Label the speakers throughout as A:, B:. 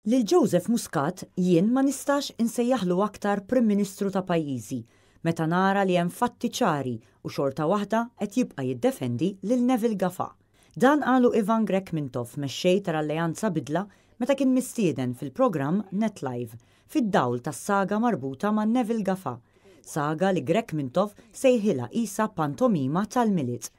A: Lil Joseph Muscat jien ma nistax insejjaħlu aktar Prim Ministru ta' pajjiżi, meta nara li hemm fatti ċari u xorta waħda qed jibqa' jiddefendi lil Neville Gafà. Dan qalu Ivan Mintov mexxej tal-Alleanza Bidla meta kien mistieden fil-programm Net Live fid-dawl tas-saga marbuta ma' Neville Gafà, saga li Mintov sejħilha qisha pantomima tal-miliet.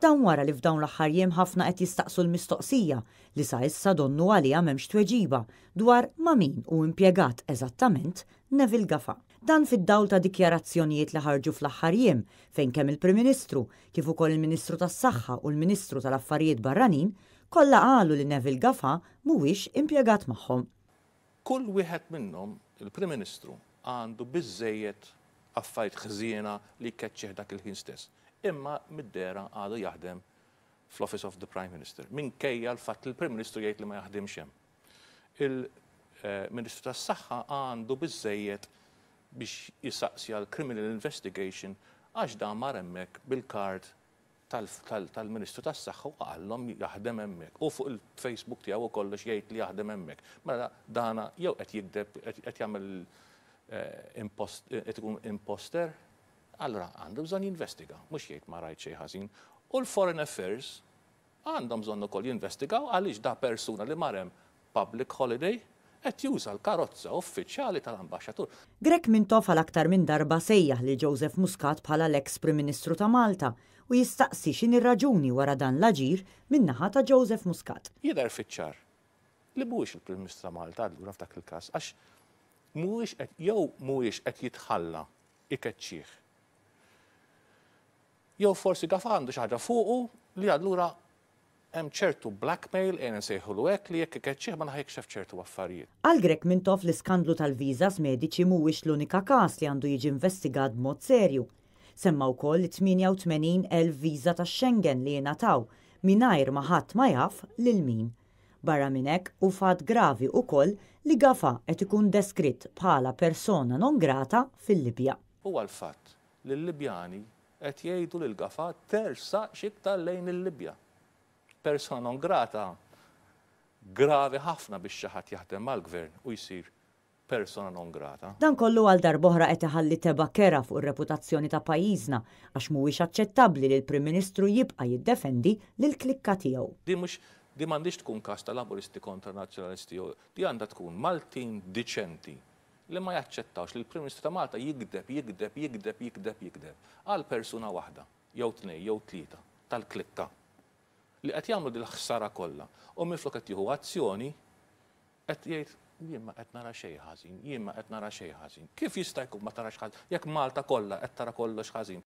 A: Dan wara li f'dawn l-aħħar jiem ħafna qed jistaqsu l-mistoqsija li sa issa donnu għaliha m'hemmx tweġiba dwar ma' min hu impjegat eżattament Neville Gafà. Dan fid-dawl ta' dikjarazzjonijiet li ħarġu fl-aħħar jiem fejn kemm il-Prim Ministru kif ukoll il-Ministru tas-Saħħa u l-Ministru tal-Affarijiet Barranin kollha qalu li Neville Gafà mhuwiex impjegat magħhom.
B: Kull wieħed minnhom, il-Prim Ministru, għandu biżżejjed affarijiet ħżiena li jkeċċih dak il-ħin stess. Imma mid-dera għadu jaħdem fl-Office of the Prime Minister. Minkejja l-fatt li l-Prim Ministru jgħid li ma jaħdimx hemm. Il-Ministru tas-Saħħa għandu biżżejjed biex jisaqsi għal criminal investigation għax dan mar hemmhekk bil-kard tal-Ministru tas-Saħħa u qallhom jaħdem hemmhekk. U fuq il-Facebook tiegħu kollox jgħid li jaħdem hemmhekk. Mela dana jew qed jikdeb qed jagħmel qed ikun imposter, allora għandu bżonn jinvestiga, mhux jgħid ma rajt xejn ħażin. U l-Foreign Affairs għandhom bżonn ukoll jinvestigaw għaliex da persuna li mar hemm public holiday qed juża l-karozza uffiċjali tal-ambaxxatur.
A: Mintov għal aktar minn darba sejjaħ lil Joseph Muscat bħala l-eks Prim Ministru ta' Malta u jistaqsi x'inhi r-raġuni wara dan l-aġir min-naħa ta' Joseph Muscat.
B: Jidher fiċ-ċar li mhuwiex il-Prim Ministru ta' Malta allura f'dak il-każ għax mhuwiex qed jitħalla ikeċċih. Jew forsi Gafà għandu xi ħaġa fuqu li allura hemm ċertu blackmail nsejħulu hekk li jekk ikeċċih ma naħjekx ċertu affarijiet.
A: Għal Mintov l-iskandlu tal-viżas mediċi mhuwiex l-unika każ li għandu jiġi investigat b'mod serju. Semma wkoll 88,000 viża tax-Schengen li jingħataw mingħajr ma ħadd ma jaf lil min. Barra minn hekk u fatt gravi wkoll li Gafà qed ikun deskritt bħala persona non grata fil-Libja.
B: Huwa l-fatt li l-Libjani qed jgħidu lil Gafà tersa x'iktar lejn il-Libja. Persona non grata gravi ħafna biex xi ħadd jaħdem mal-gvern u jsir persona non grata. Dan
A: kollu għal darb'oħra qed iħalli teba' kera fuq ir-reputazzjoni ta' pajjiżna għax mhuwiex aċċettabbli li l-Prim Ministru jibqa' jiddefendi lil klikka tiegħu.
B: Di m'għandix tkun każ ta' laburisti kontra nazzjonalisti, di għandha tkun Maltin diċenti li ma jaċċettawx li l-Prim Ministru ta' Malta jikdeb għal persuna waħda, jew tnej, jew tlieta tal-klikka li qed jagħmlu dil ħsara kollha. U minflok qed jieħu azzjoni qed jgħid jien ma qed nara xejn ħażin, jien ma qed nara xejn ħażin. Kif jista' jkun ma tarax ħażin jekk Malta kollha qed tara kollox ħażin?